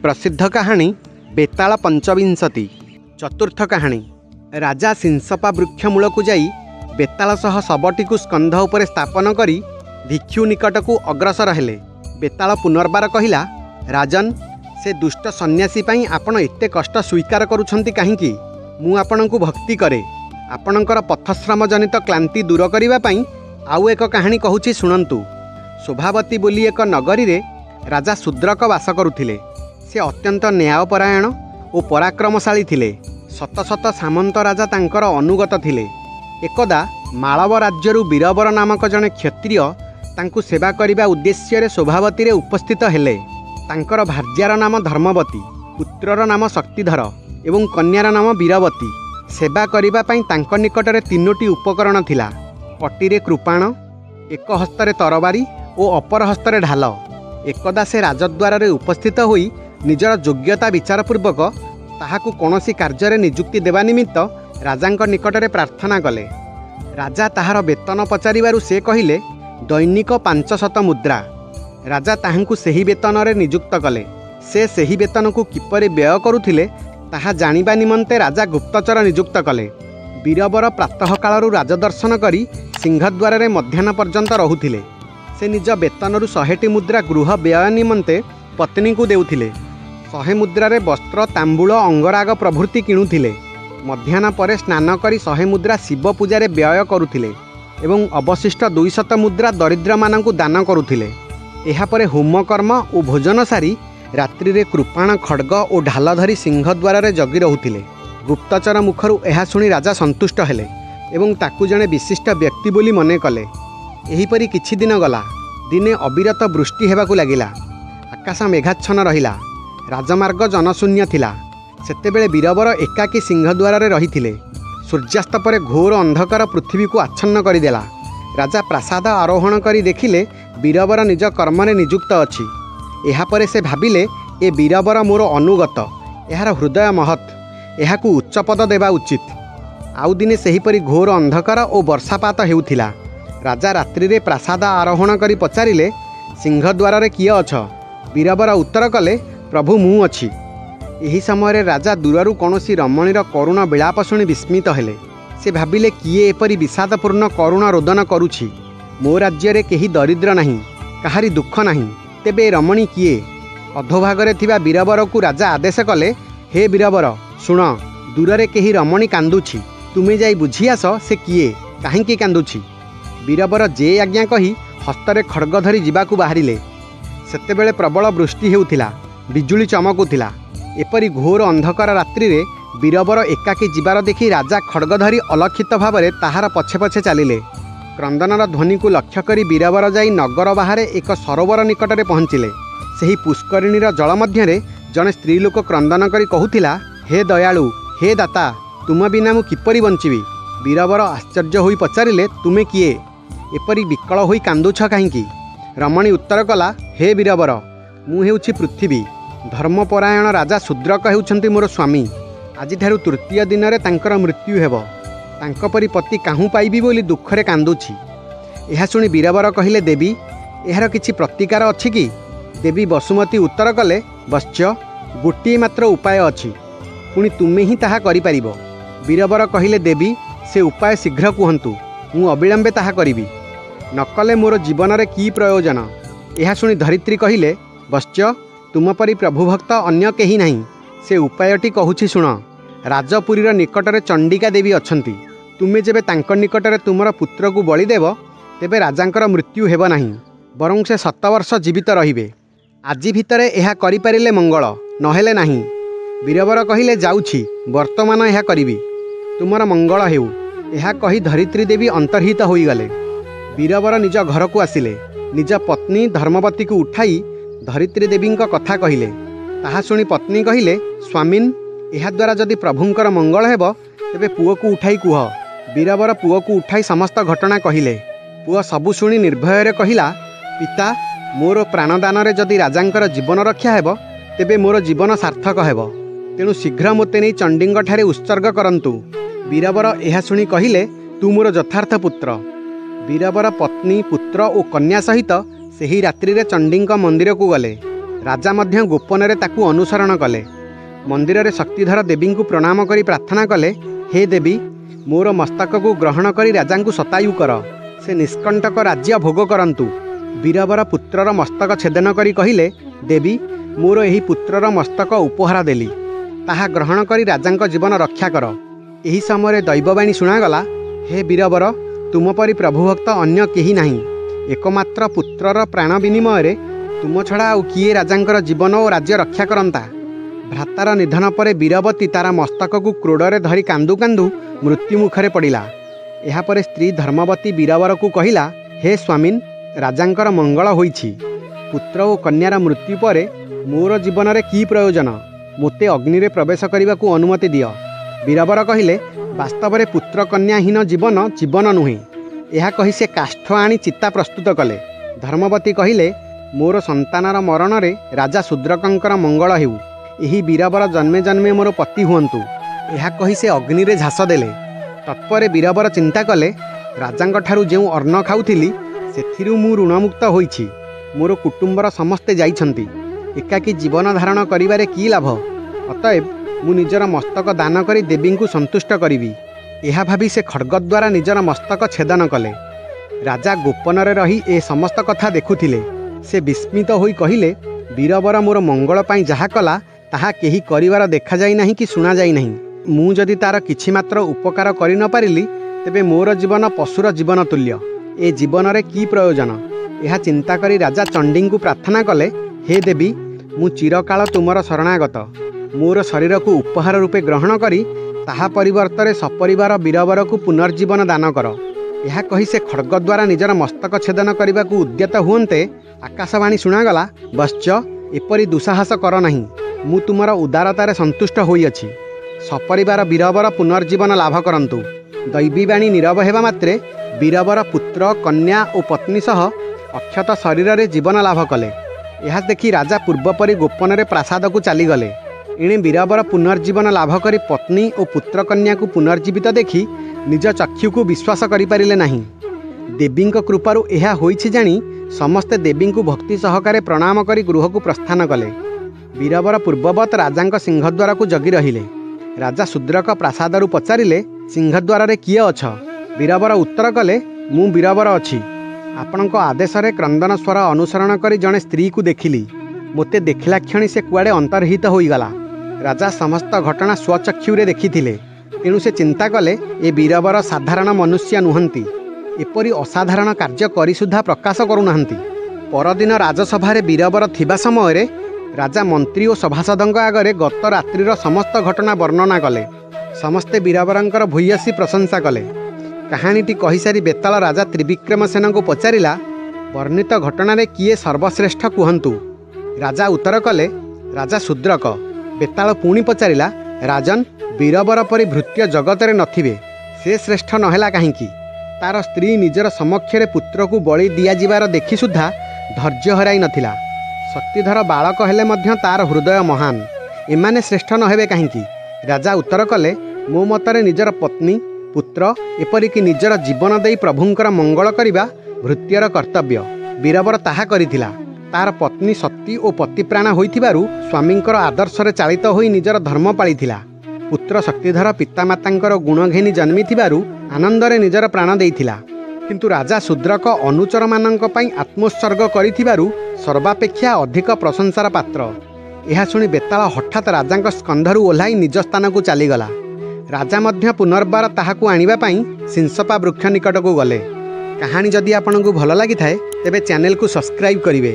प्रसिद्ध कहानी बेताल पंचविंशति। चतुर्थ कहानी राजा सिंसपा वृक्षमूल को जाई बेताल सह शबटी को स्कंध उपरे स्थापन करी भिक्षु निकट को अग्रसर हेले। बेताल पुनर्बार कहिला, राजन से दुष्ट सन्यासी पाई आपण एते कष्ट स्वीकार करुछंती काहींकी? मु आपणको भक्ति करे। आपणकर पथश्रम जनित क्लांति दूर करिबा पाई आउ एक कहानी कहूछि शुणंतु। शोभावती बोली एक नगरी रे राजा शूद्रक वास करुथिले। से अत्यंत न्यायपरायण और पराक्रमशाली थिले। शत शत सामंत राजा तांकर अनुगत थिले। एकदा मालव राज्यरु बीरबर नामक जने क्षत्रिय तांकु सेवा करिबा उद्देश्य रे शोभावती रे उपस्थित हेले। तांकर भार्यार नाम धर्मवती, पुत्रर नाम शक्तिधर एवं कन्यार नाम वीरवती। सेवा करिबा पई तांक निकटरे तीनोटी उपकरण थिला। पटीरे कृपाण, एक हस्तरे तरबारी और अपर हस्तरे ढाल। एकदा से राजद्वार रे उपस्थित होई निजर योग्यता विचारपूर्वक ताहाकु कौनसी कार्य नियुक्ति देवा निमित्त राजांक निकटरे प्रार्थना कले। राजा ताहार वेतन पचारिबारु से कहिले दैनिक 500 मुद्रा। राजा ताहांकु सेही वेतन रे नियुक्त कले। से सेही वेतन को किपरि व्यय करुथिले ताहा जानिबा निमंते राजा गुप्तचर नियुक्त कले। बीरबर प्रातः कालरू राजदर्शन करी सिंहद्वार रे मध्याह्न पर्यंत रहुथिले। से निज वेतनरू 100टी मुद्रा गृह व्यय निमंते पत्नी को देउथिले। 100 मुद्रारे वस्त्र, तांबूल, अंगराग प्रभृति किणुथिले। मध्याह्न परे स्नान करी 100 मुद्रा शिव पूजारे व्यय करुथिले एवं अवशिष्ट 200 मुद्रा दरिद्र मानकु दान करुथिले। एहा परे होम कर्म और भोजन सारी रात्रि रे कृपाण, खड्ग और ढाल धरी सिंहद्वार रे जगी रहुथिले। गुप्तचर मुखरू एहा शुणी राजा संतुष्ट हेले एवं ताकु जणे विशिष्ट व्यक्ति बोली मने कले। एहीपरि किछि दिन गला। दिने अविरत वृष्टि हेबाकु लागिला। आकाश मेघाच्छन्न रहिला। राजमार्ग जनशून्य थिला। सेतेबेले बीरबर एकाकी सिंहद्वार रे रहिथिले। सूर्यास्त परे घोर अंधकार पृथ्वी को आच्छन्न करिदेला। राजा प्रासाद आरोहण करी देखिले बीरबर निज कर्मरे नियुक्त अछि। एहा परे से भाबिले ए बीरबर मोर अनुगत, एहार हृदय महत्, एहाकु उच्च पद देबा उचित। आउ दिने सेहीपरि घोर अंधकार और वर्षापात हेउथिला। राजा रात्रि रे प्रासाद आरोहण करी पचारिले, सिंहद्वार रे किए अछ? बीरबर उत्तर कले, प्रभु मु अछि। एही समय राजा दूररू कौनसी रमणीर करुण विलाप शुणी विस्मित हेले। से भाबिले किए एपरि विषादपूर्ण करुण रोदन करुछि? मो राज्य रे केही दरिद्र नाही, काहारी दुख नाही, तेबे रमणी किए? अधोभागरे थिबा बीरबर को राजा आदेश कले, हे बीरबर शुण, दूर रे केही रमणी कांदुछि। तुमे जाई बुझी आस से किए, काहींकी कांदुछि। बीरबर जे आज्ञा कही हस्तरे खड्ग धरी जिबाकू बाहरिले। सेतेबेले प्रबल वृष्टि हेउथिला, बिजुली चमकुथिला। एपरी घोर अंधकार रात्रि रे बीरबर एकाकी जिबार देखि राजा खड्ग धरी अलक्षित भावरे ताहार पछे पछे चलिले। क्रंदनर ध्वनि को लक्ष्य करी बीरबर जाई नगर बाहरे एक सरोवर निकटरे पहुँचिले। सेही पुष्करिणीर जल मध्यरे जणे स्त्री लोक क्रंदन करी कहूथिला, हे दयालु, हे दाता, तुम बिना मु किपरि बंचिबी? बीरबर आश्चर्य होई पचारिले, तुमे किए? एपरी विकल होई कांदुछ काहींकी? रमणी उत्तर कला, हे बीरबर, मु हेउछि पृथ्वी। धर्मपरायण राजा शूद्रक हेउछन्ति मोर स्वामी। आजि ठारु तृतीय दिन रे तांकर मृत्यु हेब। तांक परि पति काहू पाइबी बोली दुखरे कांदुछि। एहा शुणी बीरबर कहिले, देवी, एहार किछि प्रतिकार अछि कि? देवी बसुमती उत्तर कले, वत्स्य, गोटिए मात्र उपाय अछि, पुणी तुमे ही ताहा करि पारिबो। बीरबर कहिले, देवी, से उपाय शीघ्र कुहंतु, मु अविलंबे ताहा करिबी। नकले मोर जीवन रे की प्रयोजन? एहा शुणी धरित्री कहिले, वत्स्य, तुम परि प्रभुभक्त अन्य केही नाही। से उपायटी कहूछि शुण। राजपुरीर निकटरे चंडिका देवी अछंती। तुमे जेबे तांक निकटरे तुमर पुत्र को बलि देव, तेबे राजांकर मृत्यु हेब नाही, बरं से 7 वर्ष जीवित रहिबे। आजि भितरे एहा करि पारिले मंगल, नहेले नाही। बीरबर कहिले, जाउछि, वर्तमान एहा करिबी, तुमर मंगल हेउ। एहा कही धरित्री देवी अंतर्हित होइगले। बीरबर निज घर को आसिले। निज पत्नी धर्मवती को उठाई धरित्री देवी कथा कहिले। ताहा शुणी पत्नी कहिले, स्वामीन, एहा द्वारा जदि प्रभुंकर मंगल हेब, तेबे पुओ को उठाई कुह। बीरबर पुओ को उठाई समस्त घटना कहिले। पुओ सबु शुणी निर्भय कहिला, पिता, मोर प्राणदान रे जदि राजांकर जीवन रक्षा हेब, तेबे मोर जीवन सार्थक हेब। तेणु शीघ्र मोते नहीं चंडींग ठारे उत्सर्ग करंतु। बीरबर एहा शुणी कहिले, तू मोर यथार्थ पुत्र। बीरबर पत्नी, पुत्र और कन्या सहित सेही रात्रि रे चंडींग मंदिर को गले। राजा मध्य गोपन ताकू अनुसरण कले। मंदिर रे शक्तिधर देवी को प्रणाम करी प्रार्थना कले, हे देवी मोर मस्तक को ग्रहण करी राजा को शतायु कर, से निष्कंटक राज्य भोग करंतु। बीरबर पुत्रर मस्तक छेदन करी कहिले, देवी मोर एही पुत्रर मस्तक उपहार देली, ताहा ग्रहण करी राजांक जीवन रक्षा कर। एही समय दैववाणी शुणागला, हे बीरबर तुम परी प्रभुभक्त अन्य केही नाही, एकमात्र पुत्रर प्राण विनिमय तुम छड़ा आउ किए राजांकर जीवन और राज्य रक्षा करंता। भ्रातार निधन पर बीरवती तार मस्तक को क्रोड़े धरी कांदू कांदू मृत्यु मुखरे पड़ा। यापर स्त्री धर्मवती बीरबर को कहिला, हे स्वामीन राजांकर मंगल होईछि, पुत्र और कन्यार मृत्यु पर मोर जीवन रे की प्रयोजन, मोते अग्नि रे प्रवेश करने को अनुमति दियो। बीरबर कहिले, वास्तव में पुत्र कन्याहीन जीवन जीवन नुहे। यह कही से काष्ठ आनी चिता प्रस्तुत कले। धर्मवती कहिले, मोर संतानर मरण रे राजा शूद्रकंकर मंगल हेउ, एही बीरबर जन्मे जन्मे मोर पति हुअंतु। यह कही से अग्नि रे झास देले। तत्पर बीरबर चिंता कले, राजांक ठारू जेउ अन्न खाउथिली सेथिरु मु ऋणमुक्त होईछि, मोर कुटुंबर समस्ते जाइछंती, एकाकी जीवन धारण करिबारे की लाभ, अतएव मु निजर मस्तक दान करी देवी को संतुष्ट करिवि। यह भाभी से खड्ग द्वारा निजर मस्तक छेदन कले। राजा गोपन रही ए समस्त कथा देखुथिले। से विस्मित होई कहिले, बीरबर मोर मंगल पाई जहा कला ताहा केही करिवार देखा जाई नाही कि सुना जाई नाही। मु जदि तार किछि मात्र उपकार करि न पारिली तेबे मोर जीवन पशुर जीवन तुल्य, ए जीवन रे की प्रयोजन। यह चिंता करी राजा चंडी को प्रार्थना कले, हे देवी मु चिरकाल तुमर शरणागत, मोर शरीर को उपहार रूपे ग्रहण करी ताहा परिवर्तन सपरिवार बीरबर को पुनर्जीवन दान कर। यह कही से खड्ग द्वारा निजर मस्तक छेदन करने को उद्यत हुए आकाशवाणी शुणागला, बश्च एपरी दुस्साहस कर नहीं, मु तुमर उदारतार संतुष्ट होइछि, सपरिवार बीरबर पुनर्जीवन लाभ करंतु। दैवीवाणी नीरव हेबा मात्रे बीरबर पुत्र कन्या और पत्नी सह अक्षत शरीर रे जीवन लाभ कले। यह देखि राजा पूर्वपरी गोपन रे प्रासाद को चलीगले। एणे बीरबर पुनर्जीवन लाभ करी पत्नी और पुत्र कन्या को पुनर्जीवित देखि निज चक्षु को विश्वास करिपारिले नाही। देवी कृपारु यह होइछि जानी समस्ते देवी को भक्ति सहकारे प्रणाम करी गृह को प्रस्थान कले। बीरबर पूर्ववत राजांक सिंहद्वार को जगी रहिले। राजा शूद्रक प्रासादरु पचारिले, सिंहद्वार रे किए अछ? बीरबर उत्तर कले, मु बीरबर अछि। आपणक आदेश रे क्रंदन स्वर अनुसरण करी जड़े स्त्री को देखिली, मोते देखिला क्षणी से कुआडे अंतर्हित होईगला। राजा समस्त घटना स्वचक्षुरे देखिथिले, तेणु से चिंता कले ए बीरबर साधारण मनुष्य नुहंती, एपरी असाधारण कार्य करी सुधा प्रकाश करुनाहंती। परदिन राजसभारे बीरबर थिबा समय राजा मंत्री और सभासदों आगरे गत रात्रिर समस्त घटना वर्णना कले। समस्ते बीरबरंकर भूयसी प्रशंसा कले। कहानीटी कही सारी बेताल राजा त्रिविक्रमसेन को पचारिला, वर्णित घटना रे किए सर्वश्रेष्ठ कुहंतु। राजा उत्तर कले, राजा शूद्रक। बेताल पुणी पचारिला, राजन बीरबर परी भृत्य जगतरे नथिबे, से श्रेष्ठ नहेला काहींकी? तार स्त्री निजर समक्षरे पुत्र को बलि दियाजिबार देखि सुद्धा धैर्य हराई नथिला। शक्तिधर बालक हेले मध्य तार हृदय महान, एमाने श्रेष्ठ नहेबे काहींकी? राजा उत्तर कले, मो मतरे निजर पत्नी पुत्र एपरिक निजर जीवन देई प्रभुंकर मंगल करिबा भृत्यर कर्तव्य। बीरबर ताहा करिथिला। तार पत्नी सती और पतिप्राण होइथिबारु स्वामींकर आदर्शरे चालित होई निजर धर्म पालिथिला। पुत्र शक्तिधर पितामातांकर गुण घेनी जन्मिथिबारु आनंदरे निजर प्राण देइथिला। किंतु राजा शूद्रक अनुचर मानंक पई आत्मोत्सर्ग करिथिबारु सर्वापेक्षा अधिक प्रशंसार पात्र। यह शुणी बेताल हठात राजांक स्कंधरु ओह्लाई निज स्थान को चलीगला। राजा मध्य पुनर्बार ताहाकू आनिबा पई सिंसपा वृक्ष निकट को गले। कहानी जदि आपनकू भल लागि थाए तेबे चैनल को सब्सक्राइब करिवे।